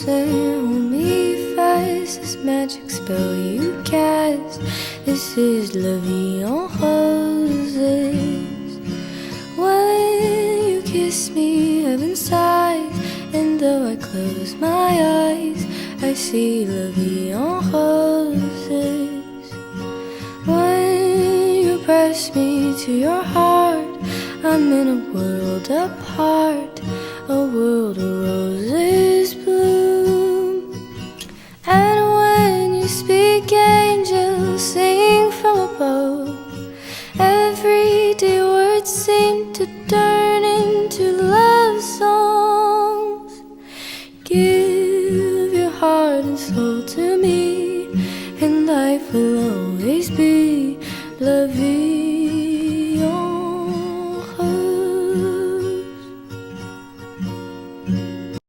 listen, hold me fast. This magic spell you cast, this is la vie en roses. When you kiss me, heaven sighs, and though I close my eyes, I see la vie en roses. When you press me to your heart, I'm in a world apart, a world of roses bloom. And when you speak, angels sing from above. Everyday words seem to turn into love songs. Give your heart and soul to me, and life will always be la vie.